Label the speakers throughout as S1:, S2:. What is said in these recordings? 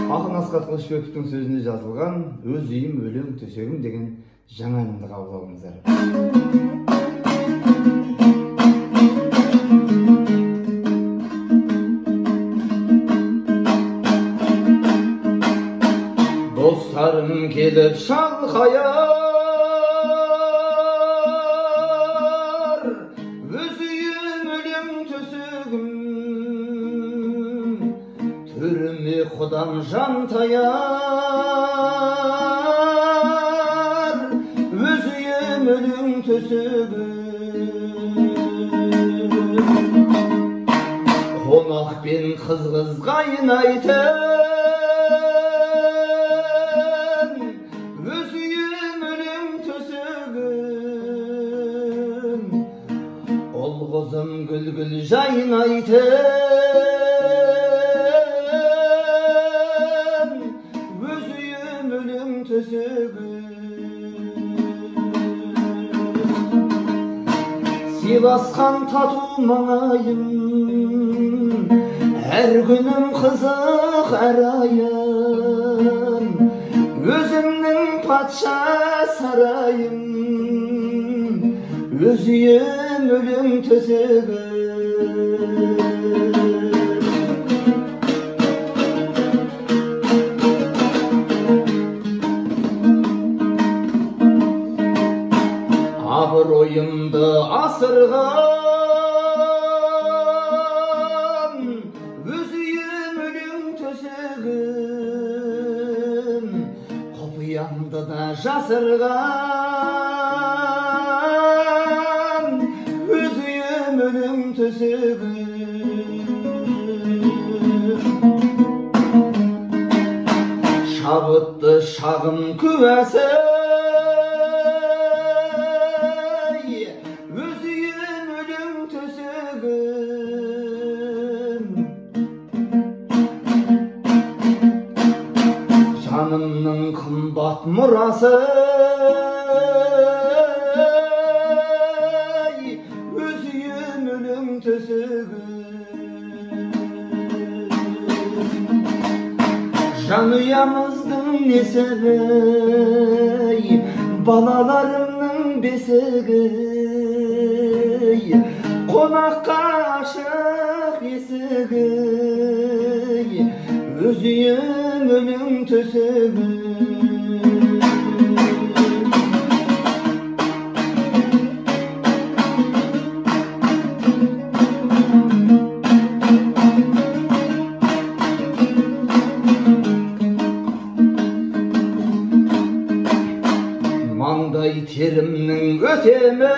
S1: Ақын Асқат Қылышбековтың сөзіне жазылған «Өз үйім, өлең төсегім» деген жаңа әнді қабыл алыңыздар. Достарым келіп шалқаяр, өз үйім, өлең төсегім, төріме құдам жан таяр, өз үйім, өлең төсегім, қонақпен қыз қайнайтын, өз үйім, өлең төсегім, ұл қызым гүл жайнайтын, өз үйім, өлең төсегім. Сыйласқан тату маңайым, әр күнім қызық әр айым, өзімнің патша сарайым, өз үйім, өлең төсегім. Абыройымды асырған, өз үйім, өлең төсегім, құпиямды да жасырған, өз үйім, өлең төсегім. Шабытты шағым куәсі, өз үйім, өлең төсегім, жанымның қымбат мұрасы, өз үйім, өлең төсегім. Жанұямыздың несібі, балаларымның бесігі, қонаққа ашық есігі, өз үйім, өлең төсегім. Маңдай терімнің өтемі,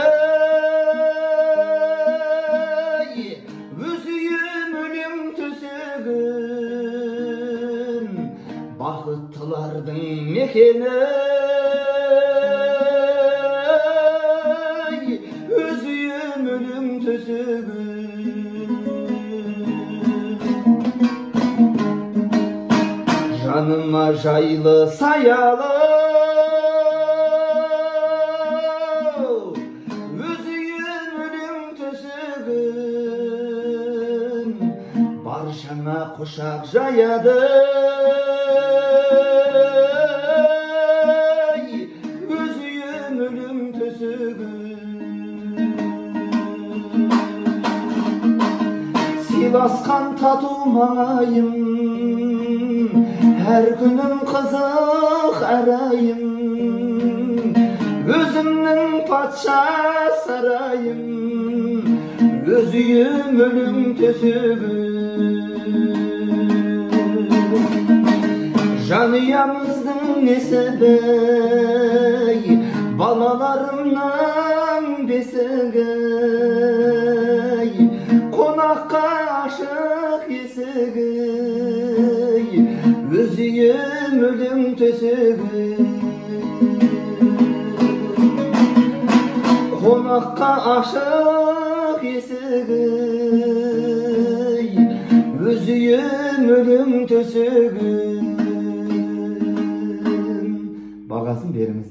S1: өз үйім, өлең төсегім, бақыттылардың мекені, өз үйім, өлең төсегім. Жаныма жайлы саялы, өз үйім, өлең төсегім, баршаңа құшақ жаяды, өз үйім, өлең төсегім. Сыйласқан тату маңайым, әр күнім қызық әр айым, өзімнің патша сарайым, өз үйім, өлең төсегім. Жанұямыздың несібі, балаларымның бесігі, қонаққа ашық есігі, өз үйім, өлең төсегім. Қонаққа ашық есігі, өз үйім, өлең төсегім. Бағасын беріңіз.